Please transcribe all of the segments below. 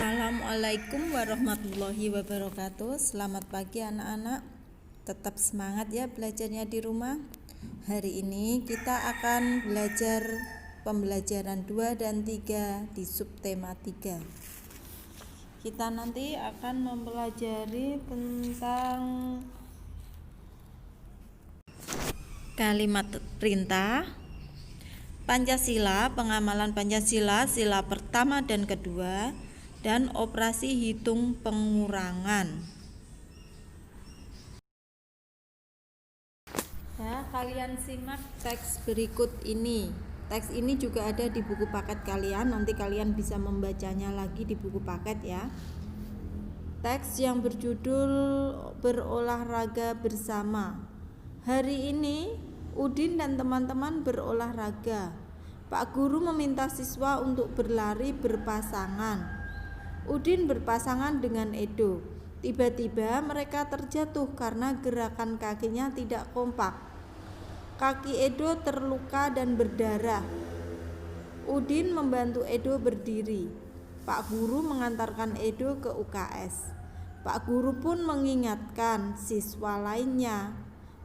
Assalamualaikum warahmatullahi wabarakatuh. Selamat pagi anak-anak. Tetap semangat ya belajarnya di rumah. Hari ini kita akan belajar pembelajaran 2 dan 3 di subtema 3. Kita nanti akan mempelajari tentang kalimat perintah, Pancasila, pengamalan Pancasila, sila pertama dan kedua, dan operasi hitung pengurangan. Ya, kalian simak teks berikut ini. Teks ini juga ada di buku paket kalian. Nanti kalian bisa membacanya lagi di buku paket ya. Teks yang berjudul berolahraga bersama. Hari ini Udin dan teman-teman berolahraga. Pak Guru meminta siswa untuk berlari berpasangan. Udin berpasangan dengan Edo. Tiba-tiba mereka terjatuh karena gerakan kakinya tidak kompak. Kaki Edo terluka dan berdarah. Udin membantu Edo berdiri. Pak Guru mengantarkan Edo ke UKS. Pak Guru pun mengingatkan siswa lainnya,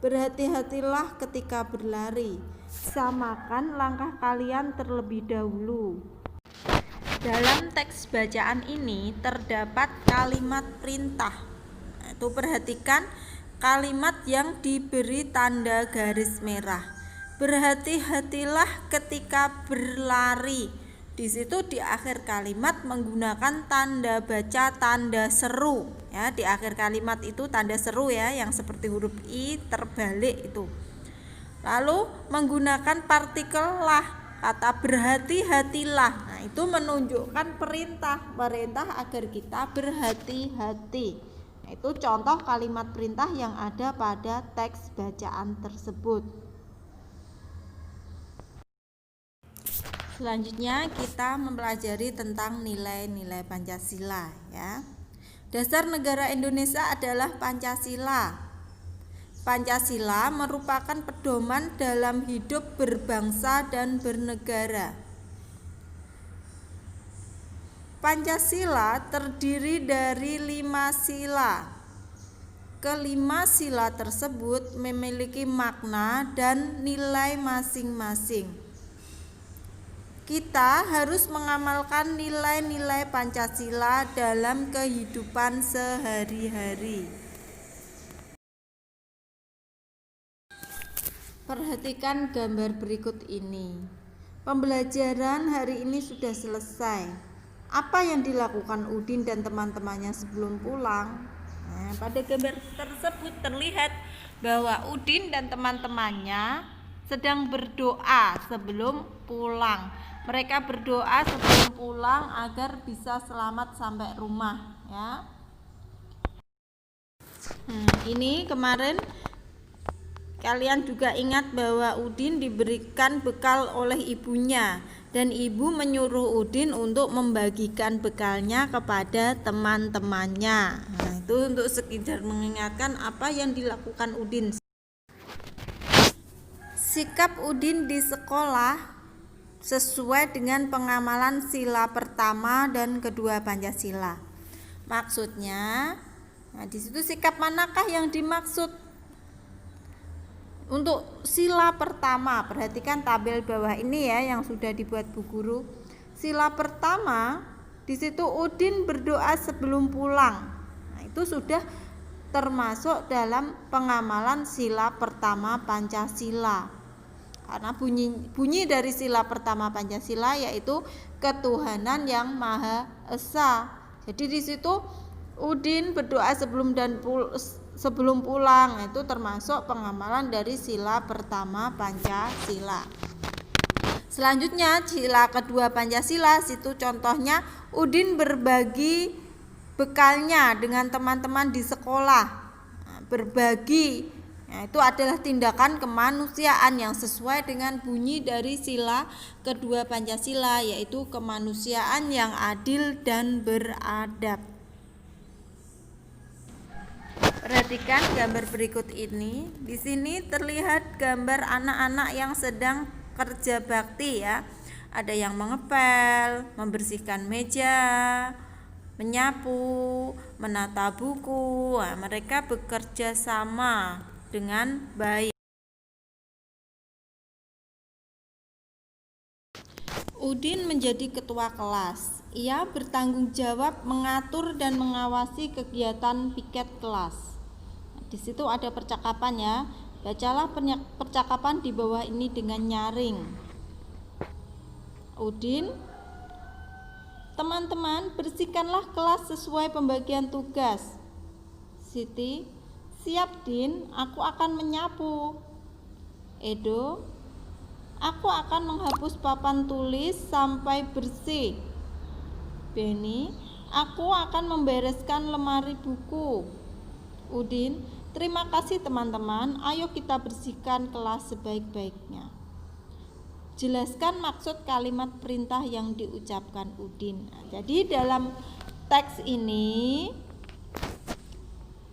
berhati-hatilah ketika berlari. Samakan langkah kalian terlebih dahulu. Dalam teks bacaan ini terdapat kalimat perintah. Itu perhatikan kalimat yang diberi tanda garis merah. Berhati-hatilah ketika berlari. Di situ di akhir kalimat menggunakan tanda baca tanda seru. Ya, di akhir kalimat itu tanda seru ya, yang seperti huruf I terbalik itu. Lalu menggunakan partikel lah. Kata berhati-hatilah, nah itu menunjukkan perintah agar kita berhati-hati. Nah, itu contoh kalimat perintah yang ada pada teks bacaan tersebut. Selanjutnya kita mempelajari tentang nilai-nilai Pancasila ya. Dasar negara Indonesia adalah Pancasila. Pancasila merupakan pedoman dalam hidup berbangsa dan bernegara. Pancasila terdiri dari 5 sila. Kelima sila tersebut memiliki makna dan nilai masing-masing. Kita harus mengamalkan nilai-nilai Pancasila dalam kehidupan sehari-hari. Perhatikan gambar berikut ini. Pembelajaran hari ini sudah selesai. Apa yang dilakukan Udin dan teman-temannya sebelum pulang? Nah, pada gambar tersebut terlihat bahwa Udin dan teman-temannya sedang berdoa sebelum pulang. Mereka berdoa sebelum pulang agar bisa selamat sampai rumah ya. Ini kemarin kalian juga ingat bahwa Udin diberikan bekal oleh ibunya dan ibu menyuruh Udin untuk membagikan bekalnya kepada teman-temannya. Nah, itu untuk sekedar mengingatkan apa yang dilakukan Udin. Sikap Udin di sekolah sesuai dengan pengamalan sila pertama dan kedua Pancasila. Maksudnya, nah di situ sikap manakah yang dimaksud? Untuk sila pertama, perhatikan tabel bawah ini ya yang sudah dibuat Bu Guru. Sila pertama, di situ Udin berdoa sebelum pulang. Nah, itu sudah termasuk dalam pengamalan sila pertama Pancasila. Karena bunyi dari sila pertama Pancasila yaitu ketuhanan yang Maha Esa. Jadi di situ Udin berdoa sebelum pulang, itu termasuk pengamalan dari sila pertama Pancasila. Selanjutnya sila kedua Pancasila, situ contohnya Udin berbagi bekalnya dengan teman-teman di sekolah. Nah, berbagi, nah, itu adalah tindakan kemanusiaan yang sesuai dengan bunyi dari sila kedua Pancasila, yaitu kemanusiaan yang adil dan beradab. Perhatikan gambar berikut ini. Di sini terlihat gambar anak-anak yang sedang kerja bakti ya. Ada yang mengepel, membersihkan meja, menyapu, menata buku. Nah, mereka bekerja sama dengan baik. Udin menjadi ketua kelas. Ia bertanggung jawab mengatur dan mengawasi kegiatan piket kelas. Di situ ada percakapan ya. Bacalah percakapan di bawah ini dengan nyaring. Udin, teman-teman bersihkanlah kelas sesuai pembagian tugas. Siti, siap Din, aku akan menyapu. Edo, aku akan menghapus papan tulis sampai bersih. Beni, aku akan membereskan lemari buku. Udin, terima kasih teman-teman, ayo kita bersihkan kelas sebaik-baiknya. Jelaskan maksud kalimat perintah yang diucapkan Udin. Nah, jadi dalam teks ini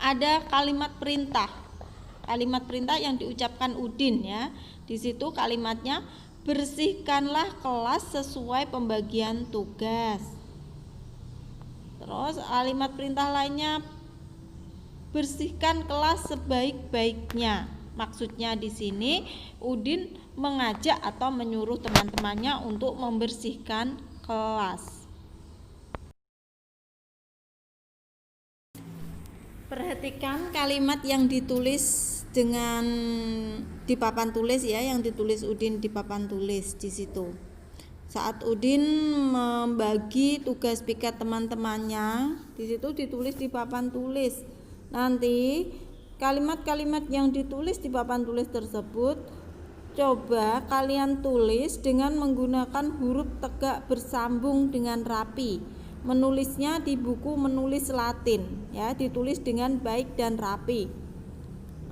ada kalimat perintah. Kalimat perintah yang diucapkan Udin ya. Di situ kalimatnya bersihkanlah kelas sesuai pembagian tugas. Terus kalimat perintah lainnya bersihkan kelas sebaik-baiknya. Maksudnya di sini Udin mengajak atau menyuruh teman-temannya untuk membersihkan kelas. Perhatikan kalimat yang ditulis di papan tulis ya, yang ditulis Udin di papan tulis di situ. Saat Udin membagi tugas piket teman-temannya, di situ ditulis di papan tulis. Nanti kalimat-kalimat yang ditulis di papan tulis tersebut coba kalian tulis dengan menggunakan huruf tegak bersambung dengan rapi. Menulisnya di buku menulis Latin ya, ditulis dengan baik dan rapi.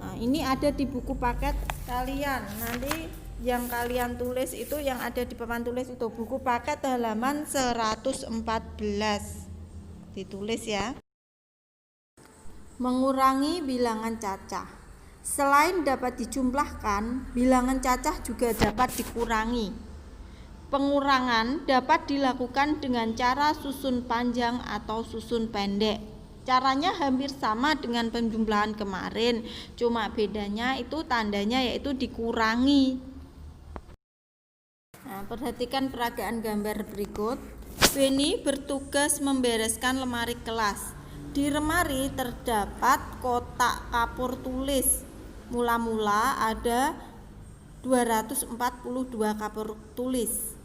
Nah, ini ada di buku paket kalian. Nanti yang kalian tulis itu yang ada di papan tulis itu buku paket halaman 114. Ditulis ya. Mengurangi bilangan cacah. Selain dapat dijumlahkan, bilangan cacah juga dapat dikurangi. Pengurangan dapat dilakukan dengan cara susun panjang atau susun pendek. Caranya hampir sama dengan penjumlahan kemarin, cuma bedanya itu tandanya yaitu dikurangi. Nah, perhatikan peragaan gambar berikut. Beni bertugas membereskan lemari kelas. Di lemari terdapat kotak kapur tulis. Mula-mula ada 242 kapur tulis.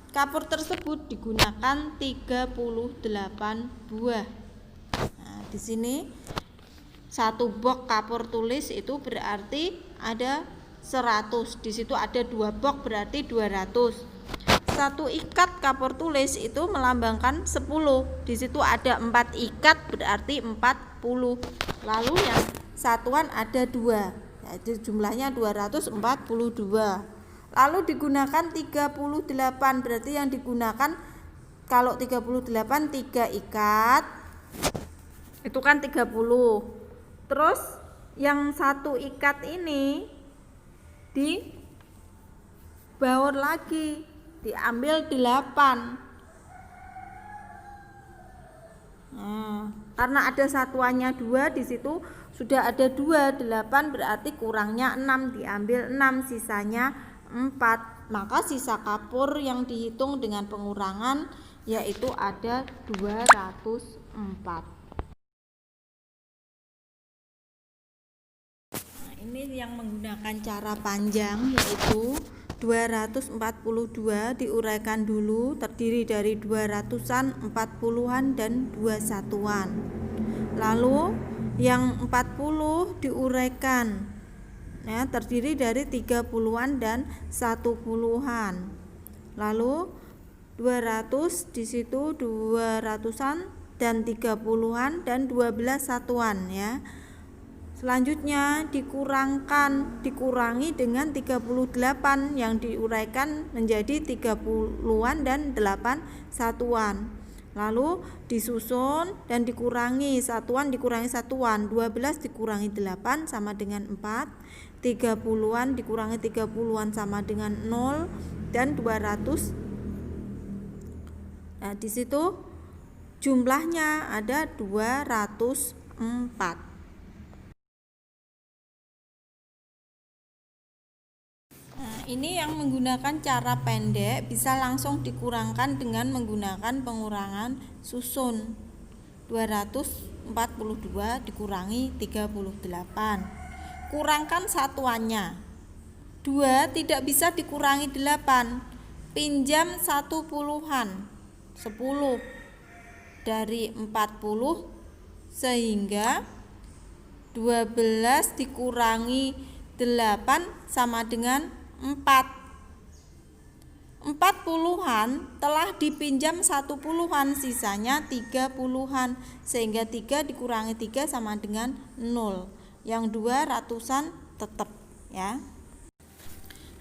Kapur tersebut digunakan 38 buah. Nah, di sini satu box kapur tulis itu berarti ada 100. Di situ ada 2 box berarti 200. Satu ikat kapur tulis itu melambangkan 10. Di situ ada 4 ikat berarti 40. Lalu yang satuan ada 2. Jadi jumlahnya 242. Lalu digunakan 38 berarti yang digunakan kalau 38 3 ikat itu kan 30. Terus yang satu ikat ini dibaur lagi, diambil 8. Nah, karena ada satuannya 2 di situ sudah ada 2, 8 berarti kurangnya 6, diambil 6, sisanya 4. Maka sisa kapur yang dihitung dengan pengurangan yaitu ada 204. Nah, ini yang menggunakan cara panjang yaitu 242 diuraikan dulu, terdiri dari 200-an, 40-an dan 2 satuan. Lalu yang 40 diuraikan ya, terdiri dari 30-an dan 10-an. Lalu 200 di situ 200-an dan 30-an dan 12 satuan ya. Selanjutnya dikurangi dengan 38 yang diuraikan menjadi 30-an dan 8 satuan. Lalu disusun dan dikurangi satuan dikurangi satuan. 12 dikurangi 8 sama dengan 4. 30-an dikurangi 30-an sama dengan 0 dan 200. Nah, di situ Jumlahnya ada 204. Nah, ini yang menggunakan cara pendek bisa langsung dikurangkan dengan menggunakan pengurangan susun. 242 dikurangi 38. Kurangkan satuannya. 2 tidak bisa dikurangi 8. Pinjam 1 puluhan. 10 dari 40 sehingga 12 dikurangi 8 sama dengan 4. 4 puluhan telah dipinjam 1 puluhan, sisanya 3 puluhan, sehingga 3 dikurangi 3 sama dengan 0. Yang 2 ratusan tetap ya.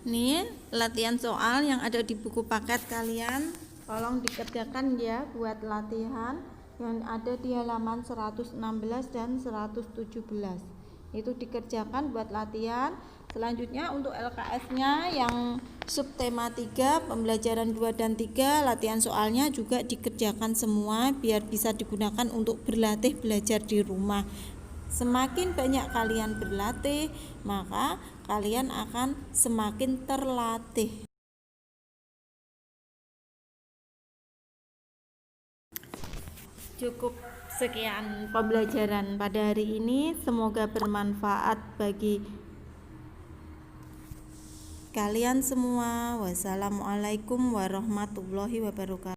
Ini latihan soal yang ada di buku paket kalian. Tolong dikerjakan ya buat latihan yang ada di halaman 116 dan 117. Itu dikerjakan buat latihan. Selanjutnya untuk LKS-nya yang subtema 3, pembelajaran 2 dan 3, latihan soalnya juga dikerjakan semua biar bisa digunakan untuk berlatih belajar di rumah. Semakin banyak kalian berlatih, maka kalian akan semakin terlatih. Cukup sekian pembelajaran pada hari ini, semoga bermanfaat bagi kalian semua. Wassalamualaikum warahmatullahi wabarakatuh.